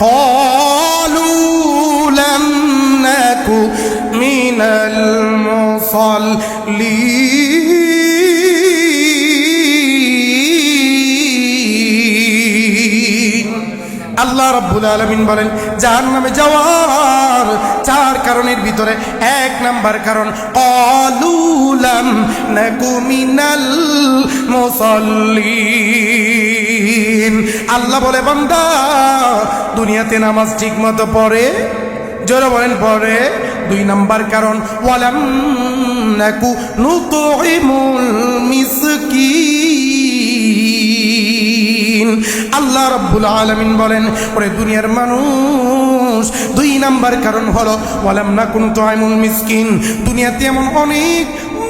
قالوا لم نك من المصلين আল্লাহ রাব্বুল আলামিন বলেন জাহান্নামে যাওয়ার চার কারণের ভিতরে এক নাম্বার কারণ ক্বালু লাম নাকু মিনাল মুসাল্লিন। আল্লাহ বলে বান্দা দুনিয়াতে নামাজ ঠিকমতো পড়ে, জোরে বলেন পড়ে। দুই নাম্বার কারণ ওয়ালাম নাকু নুতইমুল মিসকিন। আল্লাহ রাব্বুল আলামিন বলেন ওরে দুনিয়ার মানুষ দুই নাম্বার কারণ হলো ওয়ালাম নাকু নুতইমুল মিসকিন। দুনিয়াতে এমন অনেক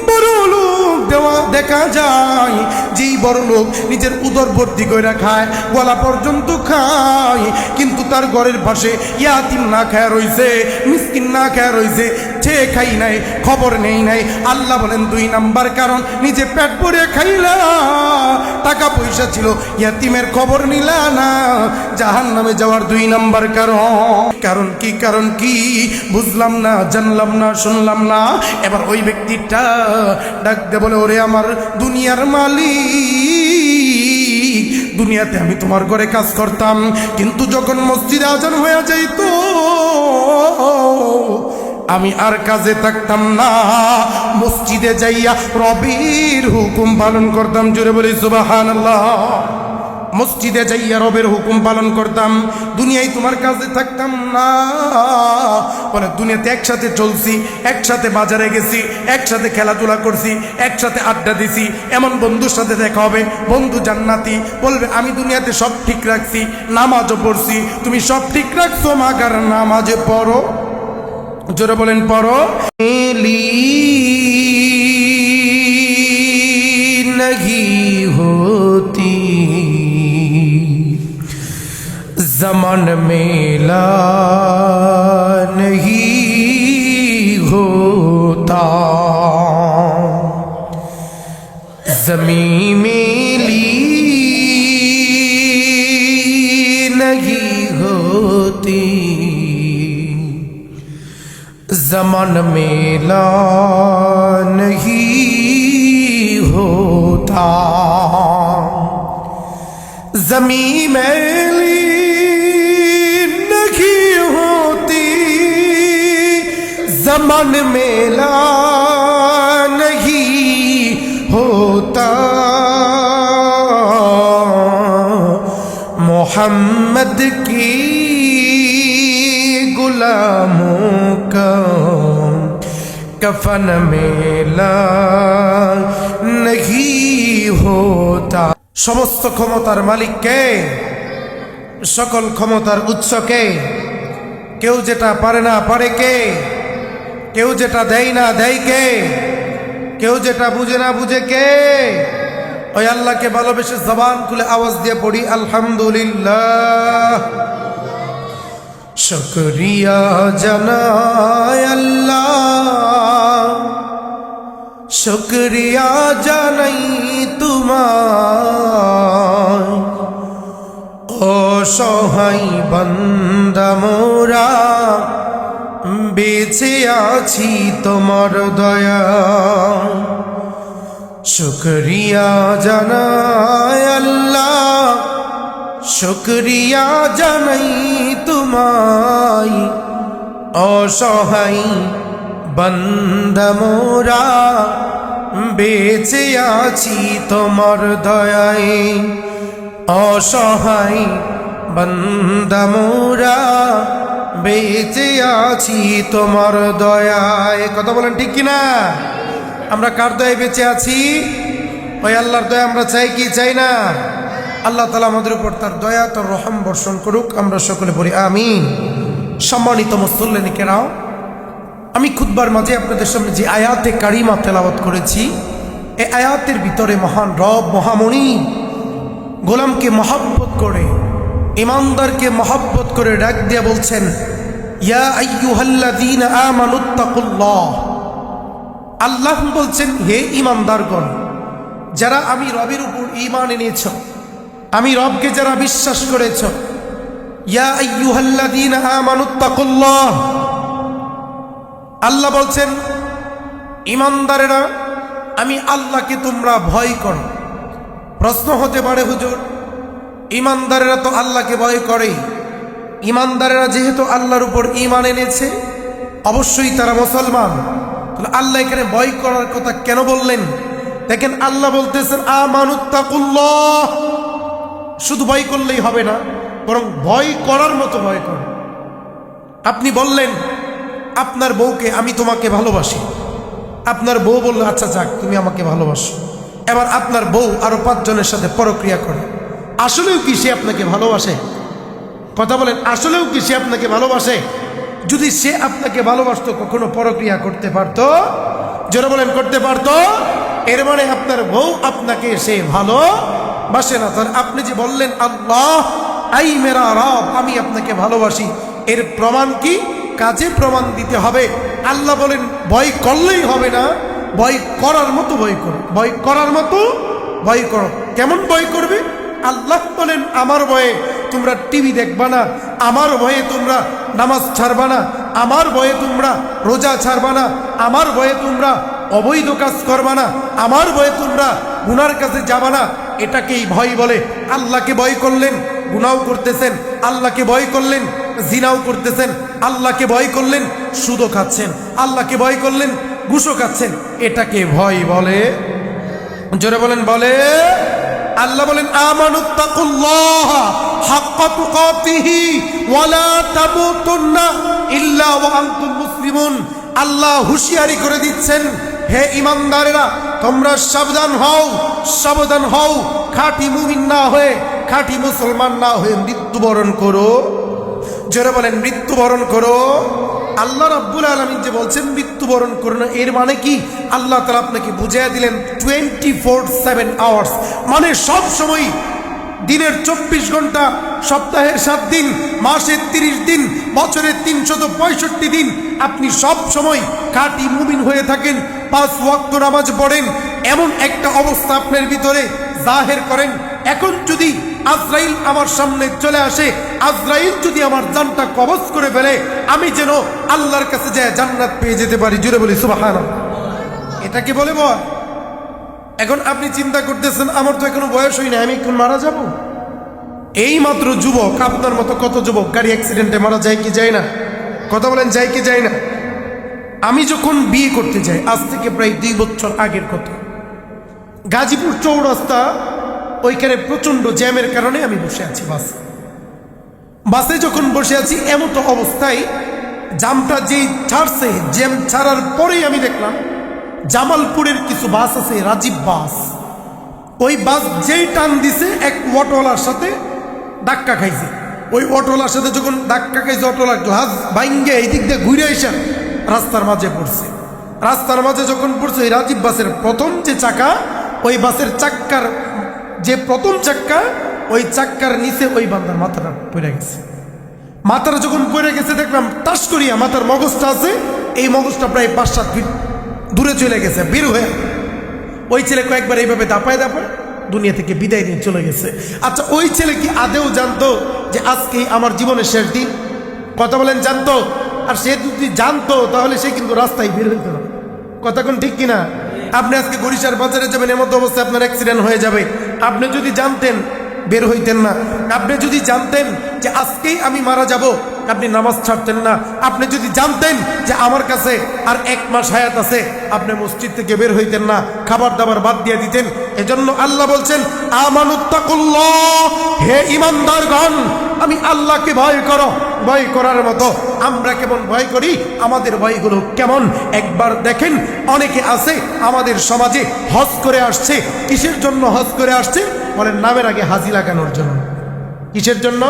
বড় লোক দেখা যায় যেই বড় লোক নিজের উদর ভর্তি করে খায়, গলা পর্যন্ত খায়, কিন্তু তার ঘরের পাশে ইয়াতিম না খায় রইছে, মিসকিন না খায় রইছে, সে খাই নাই, খবর নেই নাই। আল্লাহ বলেন দুই নাম্বার কারণ নিজে পেট ভরে খাইলা, টাকা পয়সা ছিল, ইয়াতিমের খবর নিলা না, জাহান্নামে যাওয়ার দুই নাম্বার কারণ কি? কারণ কি বুঝলাম না, জানলাম না, শুনলাম না। এবার ওই ব্যক্তিটা ডাক দে বলে ওরে আমার দুনিয়ার মালিক, দুনিয়াতে আমি তোমার ঘরে কাজ করতাম, কিন্তু যখন মসজিদে আজান হয়ে যাইতো আমি আর কাজে থাকতাম না, মসজিদে যাইয়া রবের হুকুম পালন করতাম। জোরে বলি সুবহানাল্লাহ। মসজিদে যাইয়া রবের হুকুম পালন করতাম, দুনিয়ায় তোমার কাজে থাকতাম না। বলে দুনিয়াতে একসাথে চলছি, একসাথে বাজারে গেছি, একসাথে খেলাধুলা করছি, একসাথে আড্ডা দিছি, এমন বন্ধুর সাথে দেখা হবে, বন্ধু জান্নাতি বলবে আমি দুনিয়াতে সব ঠিক রাখছি, নামাজও পড়ছি, তুমি সব ঠিক রাখছো মাগার নামাজে পড়ো। জোরে বলেন পড়ো। नहीं होती ज़मान मेला नहीं होता, ज़मीं मेली नहीं होती, ज़मान मेला नहीं होता, ज़मीं मेली नहीं होती, ज़मान मेला नहीं होता, मोहम्मद की गुलामों का कफन मेला नहीं होता। সমস্ত ক্ষমতার মালিক কে? সকল ক্ষমতার উৎস কে? কেউ যেটা পারে না পারে কে? কেউ যেটা দেয় না দেয় কে? কেউ যেটা বুঝে না বুঝে কে? ওই আল্লাহকে ভালোবেসে জবান খুলে আওয়াজ দিয়ে পড়ি আলহামদুলিল্লাহ। শুকরিয়া জানাই আল্লাহ, শুকরিয়া জানাই তোমার, অসহায় বান্দা মোরা বেঁচে আছি তোমার দয়া। শুকরিয়া জানাই আল্লাহ, শুকরিয়া জানাই তোমায়, অসহায় বান্দা মোরা বেঁচে আছি তোমার দয়ায়, অসহায় বান্দা মোরা বেঁচে আছি তোমার দয়ায়। কথা বলেন ঠিক কিনা? আমরা কার দয়ায় বেঁচে আছি? ওই আল্লাহর দয়া আমরা চাই কি চাই না? আল্লাহ তাআলা আমাদের উপর তার দয়া তার রহম বর্ষণ করুক। আমরা সকলে পড়ি আমিন। সম্মানিত মুসল্লিনে কেরাম, আমি খুতবার মাঝে আপনাদের সামনে যে আয়াতে কারিমা তেলাওয়াত করেছি, এই আয়াতের ভিতরে মহান রব মহামণি গোলামকে মহব্বত করে, ইমানদারকে মহব্বত করে ডাক দিয়ে বলছেন ইয়া আইয়ুহাল্লাযীনা আমানুত্তাকুল্লাহ। আল্লাহ বলছেন হে ইমানদারগণ, যারা আমি রবের উপর ঈমান এনেছ, আমি রবকে যারা বিশ্বাস করেছ, ইয়া আইয়ুহাল্লাযীনা আমানুত্তাকুল্লাহ, আল্লাহ বলছেন ঈমানদারেরা আমি আল্লাহকে তোমরা ভয় করো। প্রশ্ন হতে পারে হুজুর, ঈমানদারেরা তো আল্লাহকে ভয় করেই, ঈমানদারেরা যেহেতু আল্লাহর উপর ঈমান এনেছে অবশ্যই তারা মুসলমান, তাহলে আল্লাহ এখানে ভয় করার কথা কেন বললেন? দেখেন আল্লাহ বলতেছেন আমানুত্তাকুল্লাহ, শুধু ভয় করলেই হবে না, বরং ভয় করার মতো ভয় করো। আপনি বললেন আপনার বউকে আমি তোমাকে ভালোবাসি, আপনার বউ বলল আচ্ছা যাক তুমি আমাকে ভালোবাসো, এবার আপনার বউ আরো 5 জনের সাথে পরক্রিয়া করে, আসলেও কি সে আপনাকে ভালোবাসে? কথা বলেন, আসলেও কি সে আপনাকে ভালোবাসে? যদি সে আপনাকে ভালোবাসতো কখনো পরক্রিয়া করতে পারতো? যারা বলেন করতে পারতো? এর মানে আপনার বউ আপনাকে সে ভালোবাসে না। তাহলে আপনি যে বললেন আল্লাহ আই মেরা রব, আমি আপনাকে ভালোবাসি, এর প্রমাণ কি? কাজে প্রমাণ দিতে হবে। আল্লাহ বলেন ভয় করলেই হবে না, ভয় করার মতো ভয় করো, ভয় করার মতো ভয় করো। কেমন ভয় করবে? আল্লাহ বলেন আমার ভয়ে তোমরা টিভি দেখবা না, আমার ভয়ে তোমরা নামাজ ছাড়বা না, আমার ভয়ে তোমরা রোজা ছাড়বা না, আমার ভয়ে তোমরা অবৈধ কাজ করবা না, আমার ভয়ে তোমরা গুনার কাছে যাবা না। এটাকেই ভয় বলে। আল্লাহকে ভয় করলেন গুনাও করতেছেন, আল্লাহকে ভয় করলেন জিনাও করতেছেন, আল্লাহকে ভয় করলেন সুদও খাচ্ছেন, আল্লাহকে ভয় করলেন ঘুষও খাচ্ছেন, এটাকে ভয় বলে। জোরে বলেন বলে। আল্লাহ বলেন আমানুত্তাকুল্লাহ হাক্কা তুকাতিহি ওয়ালা তামুতুন্না ইল্লা ওয়া আনতুম মুসলিমুন। আল্লাহ হুঁশিয়ারি করে দিচ্ছেন, হে ঈমানদারেরা তোমরা সাবধান হও, সাবধান হও, খাঁটি মুমিন না হয়ে, খাঁটি মুসলমান না হয়ে মৃত্যুবরণ করো। যারা বলেন মৃত্যুবরণ করো। আল্লাহ রাব্বুল আলামিন যে বলছেন মৃত্যুবরণ করো না, এর মানে কি? আল্লাহ তাআলা আপনাকে বুঝিয়ে দিলেন 24/7 আওয়ার্স, মানে সব সময়, দিনের 24 ঘন্টা, সপ্তাহের 7 দিন, মাসের 30 দিন, বছরের 365 দিন আপনি সব সময় খাঁটি মুমিন হয়ে থাকেন, 5 ওয়াক্ত নামাজ পড়েন, এমন একটা অবস্থা আপনার ভিতরে জাহের করেন। এখন যদি আজরাইল আমার সামনে চলে আসে, আজরাইল যদি আমার জানটা কবজ করে ফেলে, আমি যেন আল্লাহর কাছে যায় জান্নাত পেয়ে যেতে পারি। জুড়ে বলি সুবহানাল্লাহ। এটা কি বলে বল? এখন আপনি চিন্তা করতেছেন আমার তো এখনো বয়স হয়নি, আমি এখন মারা যাব। এই মাত্র যুবক, আপনার মতো কত যুবক গাড়ি অ্যাক্সিডেন্টে মারা যায় কি যায় না? কথা বলেন যায় কি যায় না? আমি যখন বিয়ে করতে যাই, আজ থেকে প্রায় 2 বছর আগের কথা, গাজীপুর চৌরাস্তা, ওইখানে প্রচন্ড জ্যামের কারণে আমি বসে আছি বাসে যখন বসে আছি এমন তো অবস্থায় জামটা যেই ছাড়ছে, জ্যাম ছাড়ার পরেই আমি দেখলাম জামালপুরের কিছু বাস আছে, রাজীব বাস, ওই বাস যেই টান দিছে এক অটোওয়ালার সাথে ধাক্কা খাইছে। ওই অটোওয়ালার সাথে যখন ধাক্কা খাইছে, অটোওয়ালা গ্লাস ভাঙ্গে এই দিক দিয়ে ঘুরে এসে রাস্তার মাঝে পড়ছে। রাস্তার মাঝে যখন পড়ছে, ওই রাজীব বাসের প্রথম যে চাকা, ওই বাসের চাক্কার যে প্রথম চাক্কা, ওই চাক্কার নিচে ওই বান্দার মাথাটা পড়ে গেছে। মাথাটা যখন পড়ে গেছে দেখলাম টাস করিয়া মাথার মগজটা আছে, এই মগজটা প্রায় 5-7 ফিট দূরে চলে গেছে, বের হয়ে। ওই ছেলে কয়েকবার এইভাবে দাপায় দুনিয়া থেকে বিদায় নিয়ে চলে গেছে। আচ্ছা, ওই ছেলে কি আদেও জানতো যে আজকেই আমার জীবনের শেষ দিন? কথা বলেন জানতো? আর সে যদি জানতো তাহলে সে কিন্তু রাস্তায় বের হইতো না। কথা কোন ঠিক কিনা? আপনি আজকে বরিশাল বাজারে যাবেন, এমন অবস্থায় আপনার অ্যাক্সিডেন্ট হয়ে যাবে, আপনি যদি জানতেন বের হইতেন না। আপনি যদি জানতেন যে আজকেই আমি মারা যাব, আপনি নামাজ ছাড়তেন না। আপনি যদি জানতেন যে আমার কাছে আর 1 মাস হায়াত আছে, আপনি মসজিদ থেকে বের হইতেন না, খাবার দাবার বাদ দিয়ে দিতেন। এজন্য আল্লাহ বলছেন আমানুত্তাকুল্লাহ, হে ঈমানদারগণ আমি আল্লাহকে ভয় করো। ভয় করার মতো আমরা কেমন ভয় করি, আমাদের ভয়গুলো কেমন একবার দেখেন। অনেকে আছে আমাদের সমাজে হজ করে আসছে, কিসের জন্য হজ করে আসছে বলেন? নামের আগে হাজি লাগানোর জন্য। কিসের জন্য?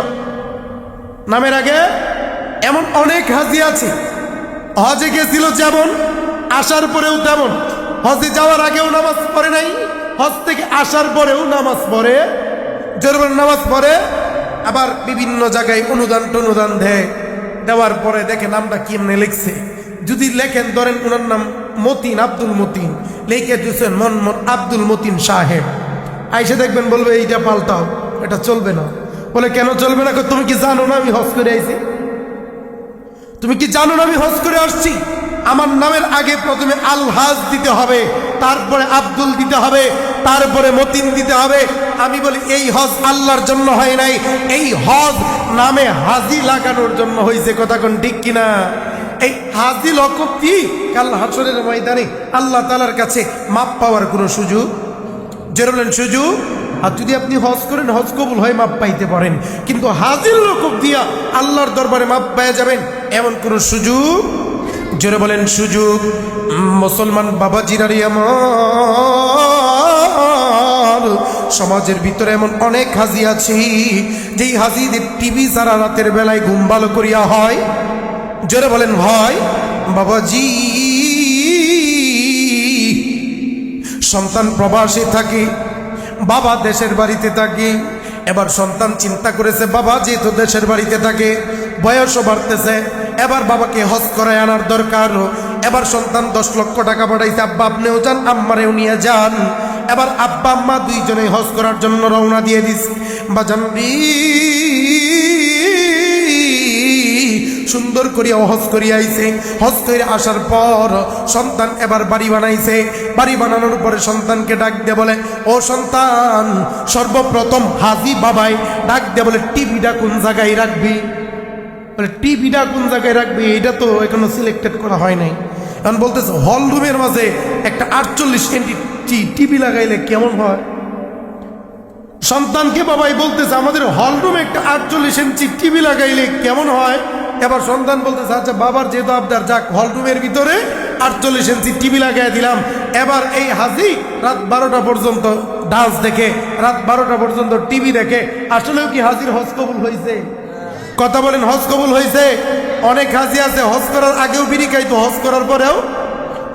নামের আগে। এমন অনেক হাজি আছে, হজে গেছিল যেমন, আসার পরেও তেমন, হজে যাওয়ার আগেও নামাজ পড়ে নাই, হজ থেকে আসার পরেও নামাজ পড়ে, জোরবার নামাজ পড়ে, আবার বিভিন্ন জায়গায় অনুদান দেওয়ার পরে দেখে নামটা কেমনে লিখছে। যদি লেখেন, ধরেন ওনার নাম মতিন, আব্দুল মতিন, লিখে দিচ্ছেন মোহাম্মদ আব্দুল মতিন সাহেব, আইসে দেখবেন বলবে এইটা পাল্টাও, এটা চলবে না। বলে কেন চলবে না? তুমি কি জানো না আমি হজ করে আইছি? তুমি কি জানো না আমি হজ করে আসছি? আমার নামের আগে প্রথমে আলহাজ দিতে হবে, তারপরে আব্দুল দিতে হবে, তারপরে মতিন দিতে হবে। আমি বলি এই হজ আল্লাহর জন্য হয় নাই, এই হজ নামে হাজি লাগানোর জন্য হয়েছে। কথা কোন ঠিক কিনা? এই হাজি লকব কি কাল হাসরের ময়দানে আল্লাহ তাআলার কাছে মাপ পাওয়ার কোনো সুযোগ, জোরে বলেন সুযোগ। আর যদি আপনি হজ করেন, হজ কবুল হয়, মাপ পাইতে পারেন, কিন্তু হাজির লকব দিয়া আল্লাহর দরবারে মাপ পেয়ে যাবেন এমন কোনো সুযোগ, জোরে বলেন সুযোগ। মুসলমান বাবাজিরারি আমার সমাজের ভিতরে এমন অনেক হাজি আছে যেই হাজিদের টিভি সারা রাতের বেলায় ঘুম ভালো করিয়া হয়। জোরে বলেন ভাই বাবাজি। সন্তান প্রবাসে থাকে, বাবা দেশের বাড়িতে থাকে। এবার সন্তান চিন্তা করেছে বাবা যেহেতু দেশের বাড়িতে থাকে, বয়সও বাড়তেছে, এবার বাবাকে হজ করায় আনার দরকার। এবার সন্তান 10 লক্ষ টাকা পাঠাইছে, আব্বা আপনিও যান, আম্মারেও নিয়ে যান। এবার আব্বা আম্মা দুইজনেই হজ করার জন্য রওনা দিয়ে দিছে। বাজান সুন্দর করিয়া হজ করিয়া আইছে। হজ করে আসার পর সন্তান এবার বাড়ি বানাইছে। বাড়ি বানানোর পরে সন্তানকে ডাক দিয়ে বলে, ও সন্তান, সর্বপ্রথম হাজি বাবাই ডাক দিয়ে বলে টিভিটা কোন জায়গায় রাখবি? বলে টিভিটা কোন জায়গায় রাখবি? এটা তো এখনো সিলেক্টেড করা হয় নাই। এখন বলতেছে হল রুমের মাঝে একটা 48 ইঞ্চি টিভি লাগাইলে কেমন হয়? সন্তানকে বাবাই বলতেছে আমাদের হল রুমে একটা 48 ইঞ্চি টিভি লাগাইলে কেমন হয়? এবার সন্তান বলতেছে আচ্ছা বাবার যেহেতু আবদার, যাক হল রুমের ভিতরে 48 ইঞ্চি টিভি লাগাই দিলাম। এবার এই হাজি রাত 12টা পর্যন্ত ডান্স দেখে, রাত 12টা পর্যন্ত টিভি দেখে। আসলেও কি হাজির হজ কবুল হয়েছে? কথা বলেন হজ কবুল হয়েছে? অনেক হাজি আছে হজ করার আগেও বিড়ি খাইতো, হজ করার পরেও,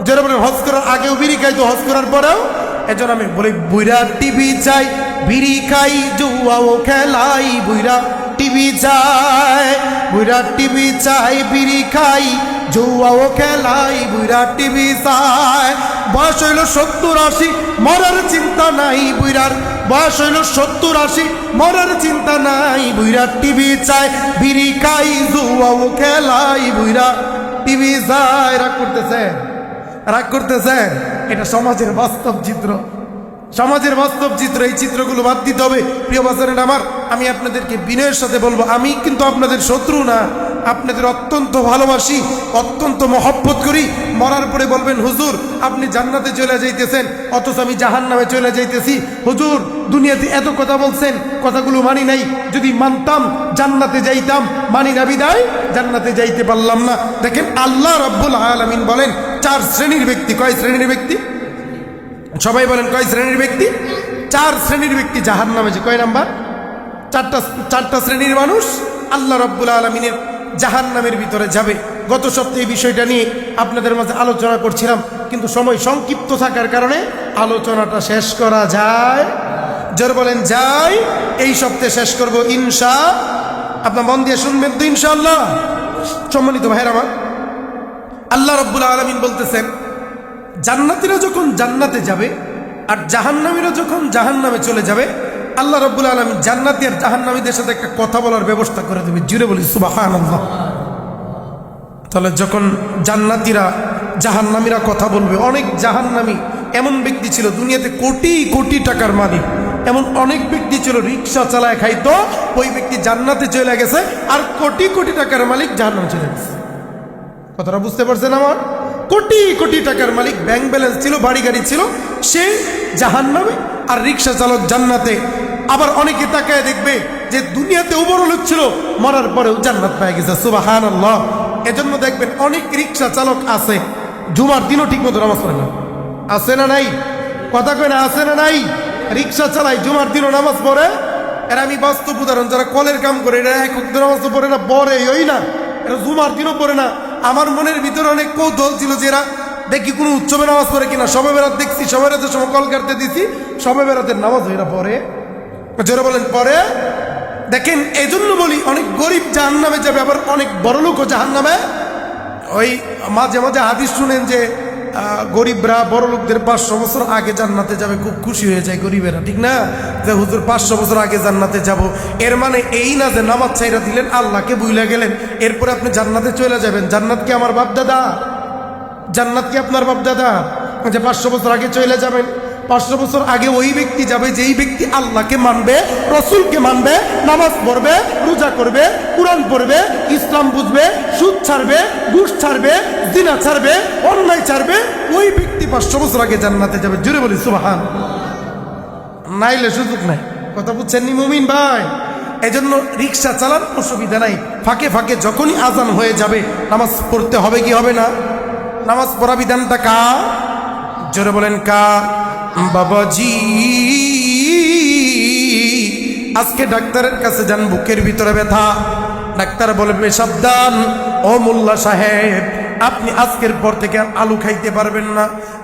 যারা বলেন হজ করার আগেও বিড়ি খাইতো, হজ করার পরেও। এজন্য আমি বলি বুইরা টিভি চাই, বিড়ি খাই, জুয়াও খেলাই, বুইরা টিভি চাই, বুইরা টিভি চাই, বিড়ি খাই, জুয়াও খেলাই, বুইরা টিভি চাই। বয়স হইল 70-80, মরার চিন্তা নাই বুইরার। বয়স হইল 70-80, মরার চিন্তা নাই, বুইরা টিভি চাই, বিড়ি খাই, জুয়াও খেলাই, বুইরা টিভি চাই। রাগ করতেছেন? রাগ করতেছেন? এটা সমাজের বাস্তব চিত্র, সমাজের বাস্তব চিত্র। এই চিত্রগুলো বাদ দিতে হবে। প্রিয় বাজারের আমার, আমি আপনাদেরকে বিনয়ের সাথে বলবো, আমি কিন্তু আপনাদের শত্রু না, আপনাদের অত্যন্ত ভালোবাসি, অত্যন্ত মহব্বত করি। মরার পরে বলবেন হুজুর আপনি জান্নাতে চলে যাইতেছেন, অথচ আমি জাহান্নামে চলে যাইতেছি। হুজুর দুনিয়াতে এত কথা বলছেন, কথাগুলো মানি নাই, যদি মানতাম জান্নাতে যাইতাম, মানি না বিদায় জান্নাতে যাইতে পারলাম না। দেখেন আল্লাহ রাব্বুল আলামিন বলেন 4 শ্রেণীর ব্যক্তি। কয় শ্রেণীর ব্যক্তি? সবাই বলেন কয় শ্রেণীর ব্যক্তি? 4 শ্রেণীর ব্যক্তি জাহান্নামে। যে কয় নাম্বার? 4টা শ্রেণীর মানুষ আল্লাহ রাব্বুল আলামিনের জাহান্নামের ভিতরে যাবে। গত সপ্তাহে এই বিষয়টা নিয়ে আপনাদের মাঝে আলোচনা করছিলাম, কিন্তু সময় সংক্ষিপ্ত থাকার কারণে আলোচনাটা শেষ করা যায়, জোর বলেন যায়, এই সপ্তাহে শেষ করব আপনার মন দিয়ে শুনবেন তো ইনশাআল্লাহ। সম্মানিত ভাইয়ের আমার, আল্লাহ রাব্বুল আলামিন বলতেছেন জান্নাতীরা যখন জান্নাতে যাবে আর জাহান্নামীরা যখন জাহান্নামে চলে যাবে, আল্লাহ রাব্বুল আলামিন জান্নাতী আর জাহান্নামীদের সাথে একটা কথা বলার ব্যবস্থা করে দেবে। জুড়ে বলি সুবহানাল্লাহ। তাহলে যখন জান্নাতীরা জাহান্নামীরা কথা বলবে, অনেক জাহান্নামী এমন ব্যক্তি ছিল দুনিয়াতে কোটি কোটি টাকার মালিক, এমন অনেক ব্যক্তি ছিল রিক্সা চালায় খাইতো, ওই ব্যক্তি জান্নাতে চলে গেছে, আর কোটি কোটি টাকার মালিক জাহান্নামে চলে গেছে। কথাটা বুঝতে পারছেন আমার? কোটি কোটি টাকার মালিক, ব্যাংক ব্যালেন্স ছিল, বাড়ি গাড়ি ছিল, সে জাহান্নামে আর রিক্সা চালক জান্নাতে। আবার অনেকে তাকায় দেখবে যে দুনিয়াতেও বড় লোক ছিল, মরার পরেও জান্নাত পেয়ে গেছে। সুবহানাল্লাহ। এজন্য দেখবেন অনেক রিক্সা চালক আছে জুমার দিনও ঠিক মতো নামাজ পড়ে না। আছে না নাই? কথা কয় না, আছে না নাই? রিক্সা চালায়, জুমার দিনও নামাজ পড়ে। এরা আমি বাস্তব উদাহরণ, যারা কলের কাম করে এরা এক ওয়াক্ত নামাজ তো পড়ে না, পড়ে ওই না, এরা জুমার দিনও পড়ে না। আমার মনের ভিতরে অনেক কৌতূহল ছিল যে এরা দেখি কোনো উৎসবে নামাজ পড়ে কিনা। সবে বেড়াত দেখছি, সবে বেড়াতে সময় কল কাটতে দিছি, সবে বেড়াতে নামাজ এরা পড়ে, যারা বলেন পরে। দেখেন এই জন্য বলি অনেক গরিব জাহান্নামে যাবে, আবার অনেক বড় লোকও জাহান্নামে। ওই মাঝে মাঝে হাদিস শুনেন যে গরিবরা বড় লোকদের 500 বছর আগে জান্নাতে যাবে, খুব খুশি হয়ে যায় গরিবেরা, ঠিক না? যে হুজুর 500 বছর আগে জান্নাতে যাব, এর মানে এই না যে নামাজ ছাইরা দিলেন আল্লাহকে ভুইলা গেলেন এরপরে আপনি জান্নাতে চলে যাবেন। জান্নাত কি আমার বাপ দাদা? জান্নাত কি আপনার বাপ দাদা যে 500 বছর আগে চলে যাবেন? 500 বছর আগে ওই ব্যক্তি যাবে যেই ব্যক্তি আল্লাহকে মানবে, রসুলকে মানবে, নামাজ পড়বে, রোজা করবে, কোরআন পড়বে, ইসলাম বুঝবে, সুদ ছাড়বে, ঘুষ ছাড়বে, জিনা ছাড়বে, অন্যায় ছাড়বে, ওই ব্যক্তি 500 বছর আগে জান্নাতে যাবে। জোরে বলি সুবহান। নাইলে সুযোগ নাই। কথা বুঝছেন নি মুমিন ভাই? এজন্য রিক্সা চালান অসুবিধা নাই, ফাঁকে ফাঁকে যখনই আজান হয়ে যাবে নামাজ পড়তে হবে কি হবে না? নামাজ পড়া বিধানটা কা? জোরে বলেন কা? বাবাজি আজকে ডাক্তারের কাছে যান, বুকের ভিতরে ব্যথা, ডাক্তার বলবে সাবধান ও মোল্লা সাহেব, আপনি আজকের পর থেকে আলু খাইতে পারবেন না,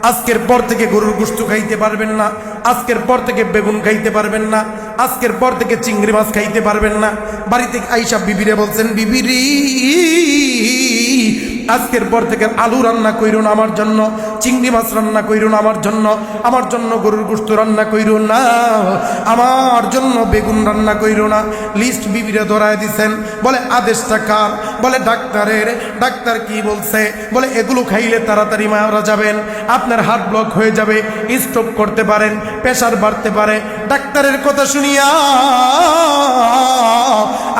আজকের পর থেকে গরুর গোশত খাইতে পারবেন না, আজকের পর থেকে বেগুন খাইতে পারবেন না, আজকের পর থেকে চিংড়ি মাছ খাইতে পারবেন না। বাড়িতে আইসা বিবিরে বলছেন, বিবিরি আজকের পর থেকে আলু রান্না কইরো না আমার জন্য, চিংড়ি মাছ রান্না কইরো না আমার জন্য গরুর গোশত রান্না কইরো না, আমার জন্য বেগুন রান্না কইরো না। লিস্ট বিবিরে ধরায় দিছেন। বলে আদেশটা কার? বলে ডাক্তারের। ডাক্তার কি বলছে? বলে এগুলো খাইলে তাড়াতাড়ি মারা যাবেন, আপনার হার্ট ব্লক হয়ে যাবে, স্ট্রোক করতে পারেন, প্রেশার বাড়তে পারে। ডাক্তারের কথা শুনিয়া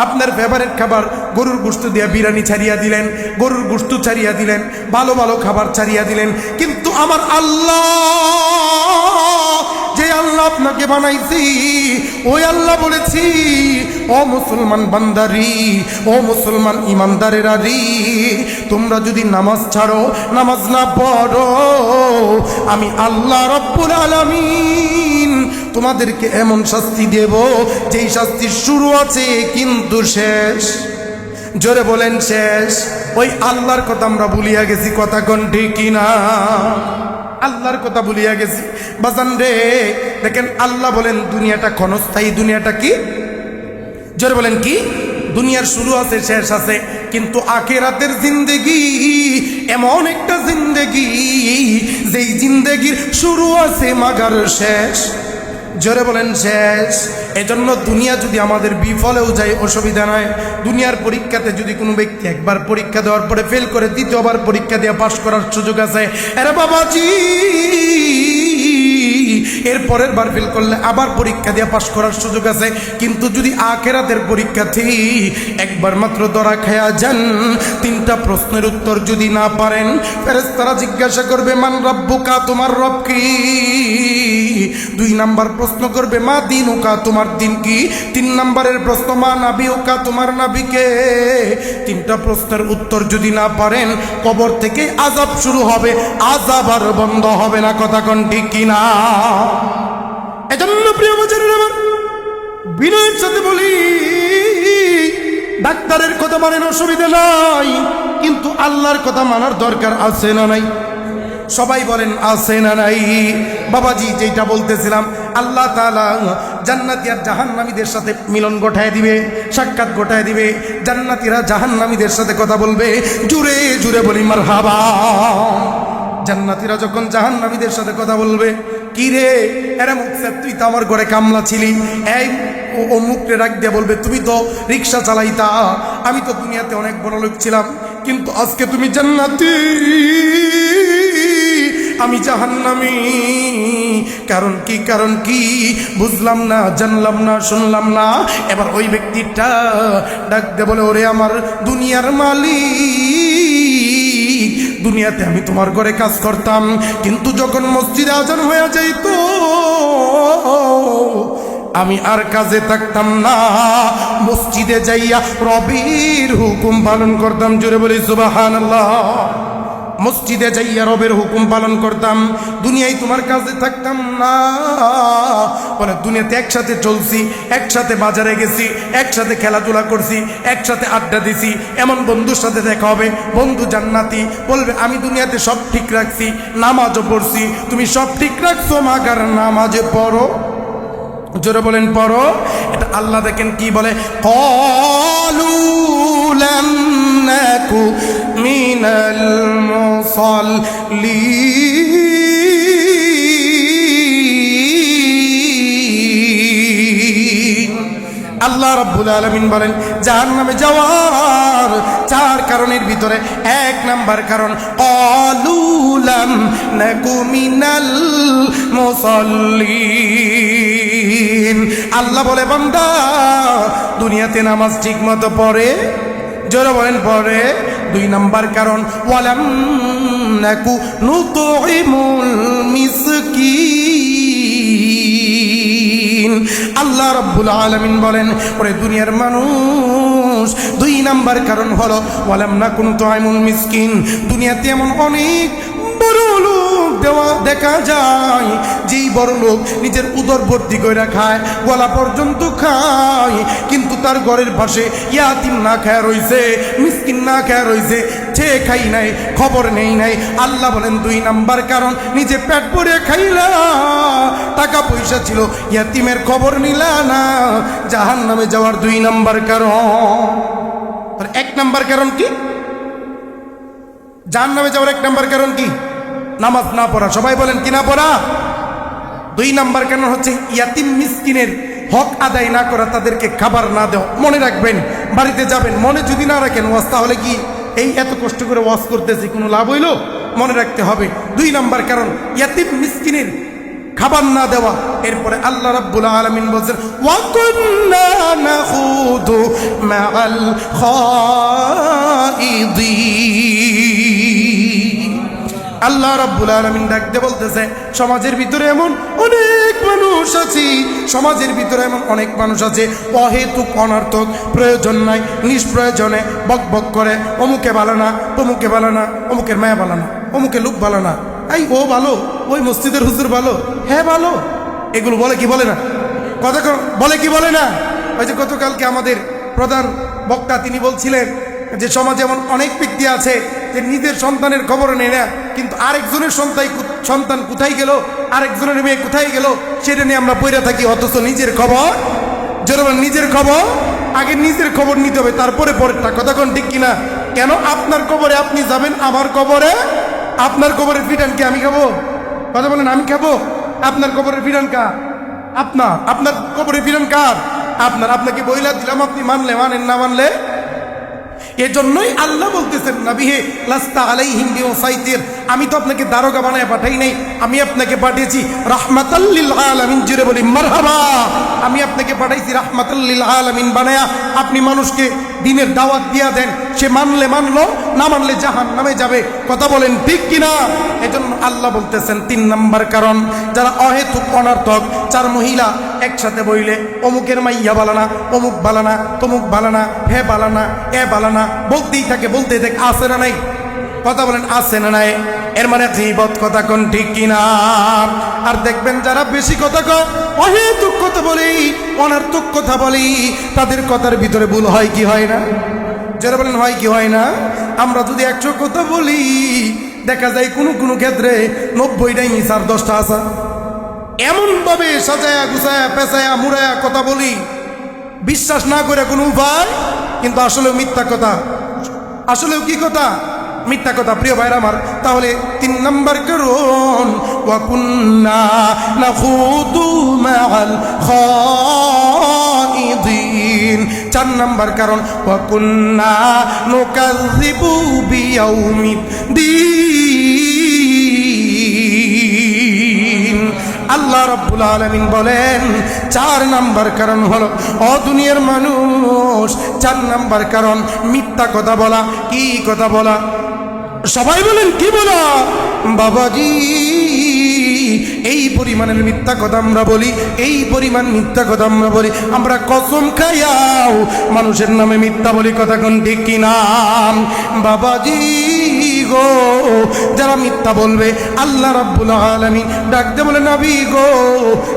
আপনার ফেভারিট খাবার গরুর গোশত দিয়া বিরিয়ানি ছাড়িয়া দিলেন, গরুর গোশত ছাড়িয়া দিলেন, ভালো ভালো খাবার ছাড়িয়া দিলেন। কিন্তু আমার আল্লাহ, যে আল্লাহ আপনাকে বানাইছি, ওই আল্লাহ বলেছি, ও মুসলমান বান্দারি, ও মুসলমান ইমানদারেরা রি, তোমরা যদি নামাজ ছাড়ো, নামাজ না পড়ো, আমি আল্লাহ রব্বুল আলামিন তোমাদেরকে এমন শাস্তি দেব যেই শাস্তির শুরু আছে কিন্তু শেষ। জোরে বলেন শেষ। ওই আল্লাহর কথা আমরা ভুলিয়া গেছি, কথা কোন ঠিক কিনা? আল্লাহর কথা ভুলিয়া গেছি বাজান রে। দেখেন আল্লাহ বলেন দুনিয়াটা ক্ষণস্থায়ী। দুনিয়াটা কি? জোরে বলেন কি? দুনিয়ার শুরু আছে, শেষ আছে, কিন্তু আখিরাতের জিন্দেগি এমন একটা জিন্দেগি যেই জিন্দেগির শুরু আছে মাগার শেষ। জোরে বলেন শেষ। এজন্য দুনিয়া যদি আমাদের বিফলেও যায় অসুবিধা নয়। দুনিয়ার পরীক্ষাতে যদি কোনো ব্যক্তি একবার পরীক্ষা দেওয়ার পরে ফেল করে দ্বিতীয়বার পরীক্ষা দিয়ে পাশ করার সুযোগ আছে। আরে বাবাজি, এর পরের বার ফেল করলে আবার পরীক্ষা দিয়ে পাশ করার সুযোগ আছে। কিন্তু যদি আখিরাতের পরীক্ষাতে একবার মাত্র ধরা খায়া যান, 3টা প্রশ্নের উত্তর যদি না পারেন, ফেরেশতারা জিজ্ঞাসা করবে মান রব্বুকা, তোমার রব কি? 2 নাম্বার প্রশ্ন করবে মা দিনুকা, তোমার দিন কি? 3 নাম্বারের প্রশ্ন মা নাবিউকা, তোমার নাবিকে। 3টা প্রশ্নের উত্তর যদি না পারেন, কবর থেকে আযাব শুরু হবে, আযাব আর বন্ধ হবে না। কথা কোন ঠিক কিনা? এজন্য প্রিয় বাজারের আমার বিনয়ের সাথে বলি, ডাক্তারের কথা মানেন অসুবিধা নাই, কিন্তু আল্লাহর কথা মানার দরকার আছে না নাই? সবাই বলেন আছে না নাই? বাবাজি যেটা বলতেছিলাম, আল্লাহ তাআলা জান্নাতি আর জাহান্নামীদের সাথে মিলন ঘটায় দিবে, সাক্ষাৎ ঘটায় দিবে। জান্নাতীরা জাহান্নামীদের সাথে কথা বলবে, জুড়ে জুড়ে বলি মারহাবা। জান্নাতীরা যখন জাহান্নামীদের সাথে কথা বলবে, কি রে এরা মুখছে, তুই তো আমার ঘরে কামলা ছিলি। এই ও মুখে রাখ দিয়ে বলবে, তুমি তো রিক্সা চালাইতা, আমি তো দুনিয়াতে অনেক বড় লোক ছিলাম, কিন্তু আজকে তুমি জান্নাতি, আমি জাহান্নামী। কারণ কি? কারণ কি বুঝলাম না, জানলাম না, শুনলাম না। এবার ওই ব্যক্তিটা ডাক দিয়ে বলে, ওরে আমার দুনিয়ার মালিক, দুনিয়াতে আমি তোমার ঘরে কাজ করতাম, কিন্তু যখন মসজিদে আজান হয়ে যাইত আমি আর কাজে থাকতাম না, মসজিদে যাইয়া রবের হুকুম পালন করতাম। জোরে বলি সুবহানাল্লাহ। মসজিদে যাইয়া রবের হুকুম পালন করতাম, দুনিয়ায় তোমার কাজে থাকতাম না। বলে দুনিয়াতে একসাথে চলছি, একসাথে বাজারে গেছি, একসাথে খেলাধুলা করছি, একসাথে আড্ডা দিছি, এমন বন্ধুর সাথে দেখা হবে, বন্ধু জান্নাতি বলবে আমি দুনিয়াতে সব ঠিক রাখছি, নামাজও পড়ছি, তুমি সব ঠিক রাখছো, মাগার নামাজে পড়ো। জোরে বলেন পড়ো। এটা আল্লাহ দেখেন কি বলে, ক্বালু লাম নাকু মিনাল মুসাল্লিন। আল্লাহ রাব্বুল আলামিন বলেন জাহান্নামে যাওয়ার 4 কারণের ভিতরে 1 নাম্বার কারণ ক্বালুলাম নাকু মিনাল মুসাল্লিন। আল্লাহ বলে বান্দা দুনিয়াতে নামাজ ঠিকমতো পড়ে, জোরে বলেন পড়ে। 2 নাম্বার কারণ ওয়ালাম নাকু নুতইমুল মিসকিন। আল্লাহ রাব্বুল আলামিন বলেন ওরে দুনিয়ার মানুষ 2 নাম্বার কারণ হলো ওয়ালাম নাকু নুতইমুল মিসকিন। দুনিয়াতে এমন অনেক বড় লোক দেখা যায় যেই বড় লোক নিজের উদর ভর্তি করে খায়, গলা পর্যন্ত খায়, কিন্তু তার ঘরের পাশে ইয়াতিম না খায় রইছে, মিসকিন না খায় রইছে, সে খাই নাই, খবর নেই নাই। আল্লাহ বলেন 2 নাম্বার কারণ নিজে পেট ভরে খাইলা, টাকা পয়সা ছিল, ইয়াতিমের খবর নিলা না, জাহান্নামে যাওয়ার 2 নাম্বার কারণ। 1 নাম্বার কারণ কি? জাহান্নামে যাওয়ার 1 নাম্বার কারণ কি? নামাজ না পড়া। সবাই বলেন কি না পড়া? 2 নাম্বার কারণ হচ্ছে ইয়াতিম মিসকিনের হক আদায় না করা, তাদেরকে খাবার না দেওয়া। মনে রাখবেন, বাড়িতে যাবেন, মনে যদি না রাখেন ওয়াজ, তাহলে কি এই এত কষ্ট করে ওয়াজ করতেছি কোনো লাভ হইল? মনে রাখতে হবে 2 নাম্বার কারণ ইয়াতিম মিসকিনের খাবার না দেওয়া। এরপরে আল্লাহ রাব্বুল আলামিন বলেন ওয়া কুন্না নাখুদু মাআল খাইদিন। আল্লাহ রাব্বুল আলামিন ডাকতে বলতেছে সমাজের ভিতরে এমন অনেক মানুষ আছে, সমাজের ভিতরে এমন অনেক মানুষ আছে অহেতুক অনর্থক প্রয়োজন নাই নিষ্প্রয়োজনে বক বক করে, অমুকে ভালো না, তমুকে ভালো না, অমুকের মায়া ভালো না, অমুকে লোক ভালো না, এই ও ভালো, ওই মসজিদের হুজুর ভালো, হ্যাঁ ভালো, এগুলো বলে কি বলে না? কথা বলে কি বলে না? ওই যে গতকালকে আমাদের প্রধান বক্তা তিনি বলছিলেন যে সমাজে এমন অনেক ব্যক্তি আছে যে নিজের সন্তানের খবর নেয় না, কিন্তু আরেকজনের সন্তান কোথায় গেল, আরেকজনের মেয়ে কোথায় গেল সেটা নিয়ে আমরা পড়ে থাকি, অথচ নিজের খবর, যেরকম নিজের খবর, আগে নিজের খবর নিতে হবে তারপরে পরেরটা। কথা কোন ঠিক কিনা? কেন আপনার কবরে আপনি যাবেন, আমার কবরে, আপনার কবরের ফিটান কি আমি খাবো? কথা বলেন আমি খাবো? আপনার কবরের ফিটান কার? আপনার কবরের ফিটান কার? আপনার। আপনাকে বইলা দিলাম, আপনি মানলে মানেন, না মানলে। এজন্যই আল্লাহ বলতেছেন নবী হে লাস্তা আলাইহিম বিমুসাইতির, আমি তো আপনাকে দারোগা বানায় পাঠাই নাই, আমি আপনাকে পাঠিয়েছি রাহমাতাল লিল আলামিন। জুড়ে বলি মারহাবা। আমি আপনাকে পাঠাইছি রাহমাতাল লিল আলামিন বানায়া, আপনি মানুষকে দ্বীনের দাওয়াত দিয়া দেন, সে মানলে মানলো, না মানলে জাহান্নামে যাবে। কথা বলেন ঠিক কিনা? এজন্য আল্লাহ বলতেছেন 3 নাম্বার কারণ যারা অহেতুক অনর্থক, 4 মহিলা একসাথে বইলে অমুকের মাইয়া বালানা, অমুক বালানা, তমুক বালানা, হে বালানা, এ বালানা বলতেই থাকে, বলতেই থাকে, আছে না নাই? কথা বলেন আছে না নাই? এর মানে গীবত। কথা কোন ঠিক কিনা? আর দেখবেন যারা বেশি কথা কয়, অহেতুক কথা বলি, অনর্থক কথা বলি, তাদের কথার ভিতরে ভুল হয় কি হয় না? যারা বলেন হয় কি হয় না? আমরা যদি 100 কথা বলি, দেখা যায় কোনো ক্ষেত্রে 90টাই মিছার, 10টা আসা। এমন ভাবে সাজায়া গুছায়া পেঁচায়া মুড়ায়া কথা বলি, বিশ্বাস না করে কোনো উপায়, কিন্তু আসলেও মিথ্যা কথা, আসলেও কি কথা? মিথ্যা কথা। প্রিয় ভাইরা আমার, তাহলে 3 নাম্বার কারণ ওয়া কুন্না নাখুদু মাআল খাইদিন। 4 নাম্বার কারণ ওয়া কুন্না নুকাযযিবু বিয়াউমিদ্দিন। আল্লাহ রাব্বুল আলামিন বলেন 4 নাম্বার কারণ হলো ও দুনিয়ার মানুষ, 4 নাম্বার কারণ মিথ্যা কথা বলা। কি কথা বলা? সবাই বলেন কি বলা? বাবাজি, এই পরিমাণের মিথ্যা কথা আমরা বলি, এই পরিমাণ মিথ্যা কথা আমরা বলি, আমরা কসম খাইয়াও মানুষের নামে মিথ্যা বলি। কথা কোন ঠিক কিনা? বাবাজি গো, যারা মিথ্যা বলবে আল্লাহ রাব্বুল আলামিন ডাকতে বলে নবী গো,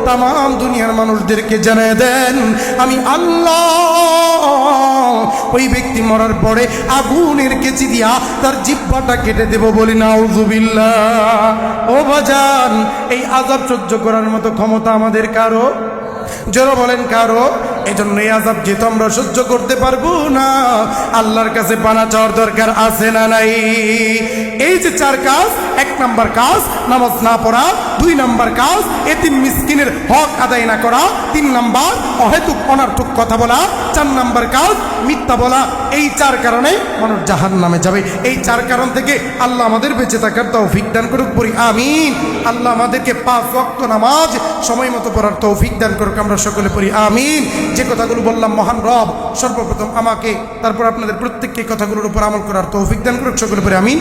তামাম দুনিয়ার মানুষদেরকে জানিয়ে দেন আমি আল্লাহ ওই ব্যক্তি মরার পরে আগুনের কেচি দিয়া তার জিহ্বাটা কেটে দেব। বলি নাউযুবিল্লাহ। ও বাজান, এই আযাব সহ্য করার মতো ক্ষমতা আমাদের কারো? যারা বলেন কারো? এই জন্য এই আযাব যেহেতু আমরা সহ্য করতে পারবো না, আল্লাহর কাছে পানা চাওয়ার দরকার আছে না নাই? এই যে 4 কাজ, 1 নাম্বার কাজ নামাজ না পড়া, দুই নাম্বার কাজ এতিম মিসকিনের হক আদায় না করা, তিন নাম্বার অহেতুক অনার্থক কথা বলা, চার নাম্বার কাজ মিথ্যা বলা। এই চার কারণে মানুষ জাহান্নামে যাবে। এই চার কারণ থেকে আল্লাহ আমাদের বেঁচে থাকার তৌফিক দান করুক, পড়ি আমিন। আল্লাহ আমাদেরকে 5 ওয়াক্ত নামাজ সময় মতো পড়ার তৌফিক দান করুক, আমরা সকলে পড়ি আমিন। যে কথাগুলো বললাম মহান রব সর্বপ্রথম আমাকে, তারপর আপনাদের প্রত্যেককে কথাগুলোর উপর আমল করার তৌফিক দান করুক, সকলে পড়ি আমিন।